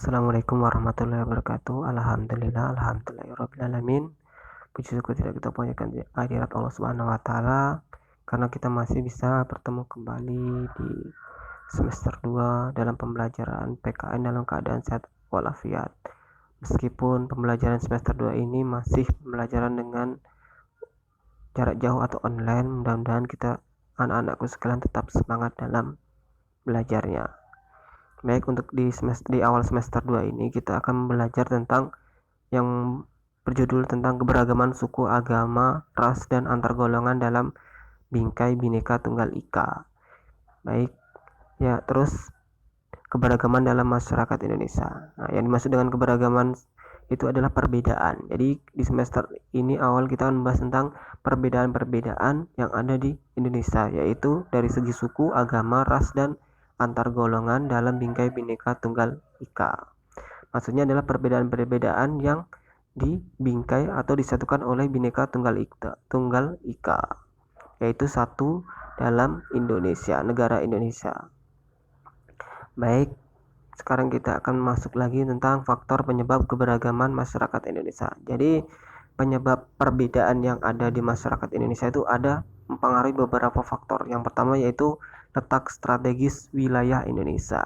Assalamualaikum warahmatullahi wabarakatuh. Alhamdulillahirobbilalamin. Puji syukur tidak kita panjatkan di hadirat Allah Subhanahu wa taala karena kita masih bisa bertemu kembali di semester 2 dalam pembelajaran PKN dalam keadaan sehat walafiat. Meskipun pembelajaran semester 2 ini masih pembelajaran dengan jarak jauh atau online, mudah-mudahan kita anak-anakku sekalian tetap semangat dalam belajarnya. Baik, untuk di awal semester 2 ini kita akan belajar tentang yang berjudul tentang keberagaman suku, agama, ras, dan antar golongan dalam bingkai Bhinneka Tunggal Ika. Baik, ya terus keberagaman dalam masyarakat Indonesia. Nah, yang dimaksud dengan keberagaman itu adalah perbedaan. Jadi di semester ini awal kita akan membahas tentang perbedaan-perbedaan yang ada di Indonesia, yaitu dari segi suku, agama, ras, dan antar golongan dalam bingkai Bhinneka Tunggal Ika. Maksudnya adalah perbedaan-perbedaan yang dibingkai atau disatukan oleh Bhinneka Tunggal Ika, yaitu satu dalam Indonesia, negara Indonesia. Baik, sekarang kita akan masuk lagi tentang faktor penyebab keberagaman masyarakat Indonesia. Jadi penyebab perbedaan yang ada di masyarakat Indonesia itu ada mempengaruhi beberapa faktor. Yang pertama yaitu letak strategis wilayah Indonesia.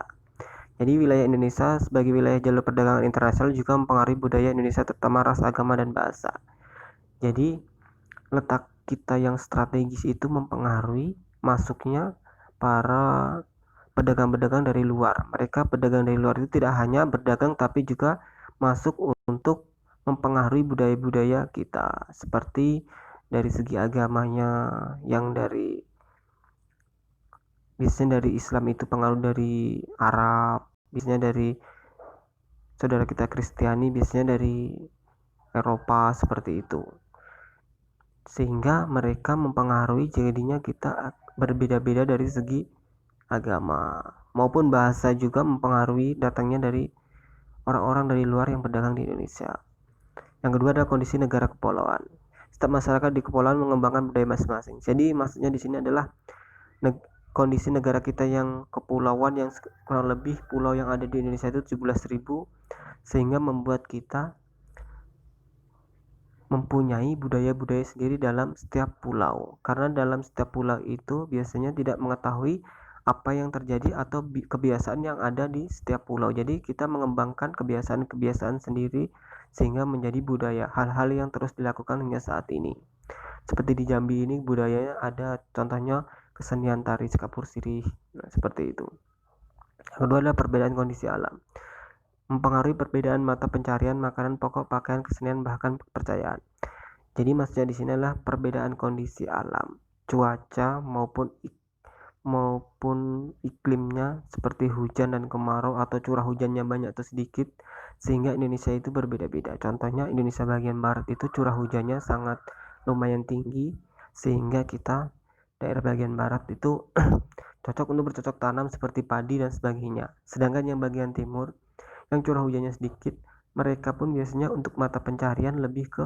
Jadi wilayah Indonesia sebagai wilayah jalur perdagangan internasional juga mempengaruhi budaya Indonesia, terutama ras, agama, dan bahasa. Jadi letak kita yang strategis itu mempengaruhi masuknya para pedagang-pedagang dari luar. Mereka pedagang dari luar itu tidak hanya berdagang tapi juga masuk untuk mempengaruhi budaya-budaya kita, seperti dari segi agamanya yang biasanya dari Islam itu pengaruh dari Arab, biasanya dari saudara kita Kristiani biasanya dari Eropa, seperti itu, sehingga mereka mempengaruhi jadinya kita berbeda-beda dari segi agama maupun bahasa, juga mempengaruhi datangnya dari orang-orang dari luar yang berdagang di Indonesia. Yang kedua adalah kondisi negara kepulauan. Setiap masyarakat di kepulauan mengembangkan budaya masing-masing. Jadi maksudnya di sini adalah kondisi negara kita yang kepulauan, yang kurang lebih pulau yang ada di Indonesia itu 17.000, sehingga membuat kita mempunyai budaya-budaya sendiri dalam setiap pulau. Karena dalam setiap pulau itu biasanya tidak mengetahui apa yang terjadi atau kebiasaan yang ada di setiap pulau. Jadi kita mengembangkan kebiasaan-kebiasaan sendiri sehingga menjadi budaya, hal-hal yang terus dilakukan hingga saat ini. Seperti di Jambi ini budayanya ada, contohnya kesenian tari sekapur sirih, seperti itu. Yang kedua adalah perbedaan kondisi alam. Mempengaruhi perbedaan mata pencarian, makanan pokok, pakaian, kesenian, bahkan kepercayaan. Jadi maksudnya di sini adalah perbedaan kondisi alam, cuaca maupun iklimnya, seperti hujan dan kemarau atau curah hujannya banyak atau sedikit, sehingga Indonesia itu berbeda-beda. Contohnya Indonesia bagian barat itu curah hujannya sangat lumayan tinggi, sehingga kita daerah bagian barat itu cocok untuk bercocok tanam seperti padi dan sebagainya. Sedangkan yang bagian timur yang curah hujannya sedikit, mereka pun biasanya untuk mata pencarian lebih ke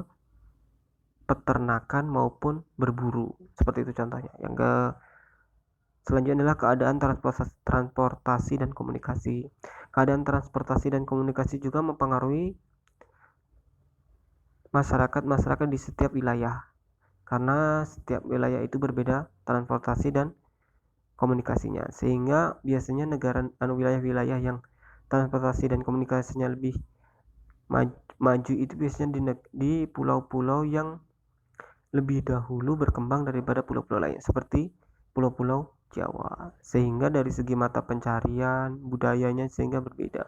peternakan maupun berburu, seperti itu contohnya. Yang selanjutnya adalah keadaan transportasi dan komunikasi. Keadaan transportasi dan komunikasi juga mempengaruhi masyarakat di setiap wilayah, karena setiap wilayah itu berbeda transportasi dan komunikasinya, sehingga biasanya wilayah-wilayah yang transportasi dan komunikasinya lebih maju itu biasanya di pulau-pulau yang lebih dahulu berkembang daripada pulau-pulau lain, seperti pulau-pulau Jawa, sehingga dari segi mata pencarian budayanya sehingga berbeda.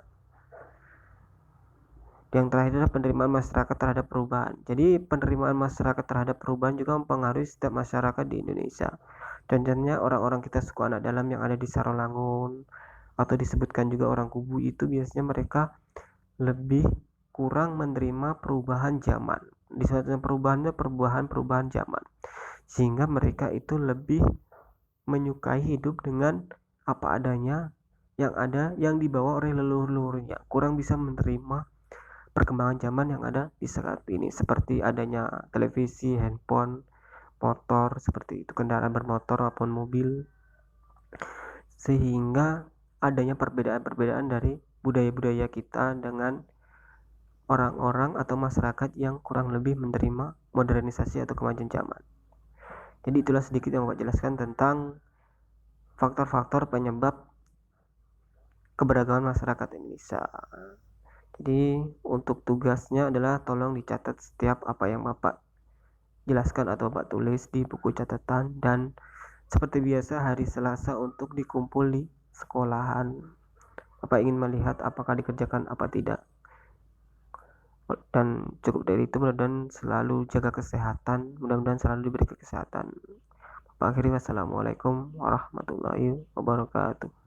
Yang terakhir adalah penerimaan masyarakat terhadap perubahan. Jadi penerimaan masyarakat terhadap perubahan juga mempengaruhi setiap masyarakat di Indonesia. Contohnya orang-orang kita suku anak dalam yang ada di Sarolangun atau disebutkan juga orang Kubu, itu biasanya mereka lebih kurang menerima perubahan zaman. Disebutkan perubahan zaman, sehingga mereka itu lebih menyukai hidup dengan apa adanya yang dibawa oleh leluhur-leluhurnya, kurang bisa menerima perkembangan zaman yang ada di saat ini, seperti adanya televisi, handphone, motor, seperti itu, kendaraan bermotor maupun mobil, sehingga adanya perbedaan-perbedaan dari budaya-budaya kita dengan orang-orang atau masyarakat yang kurang lebih menerima modernisasi atau kemajuan zaman. Jadi itulah sedikit yang Bapak jelaskan tentang faktor-faktor penyebab keberagaman masyarakat Indonesia. Jadi untuk tugasnya adalah tolong dicatat setiap apa yang Bapak jelaskan atau Bapak tulis di buku catatan, dan seperti biasa hari Selasa untuk dikumpul di sekolahan. Bapak ingin melihat apakah dikerjakan apa tidak. Dan cukup dari itu, mudah-mudahan selalu jaga kesehatan, mudah-mudahan selalu diberi kesehatan. Bapak akhiri, wassalamualaikum warahmatullahi wabarakatuh.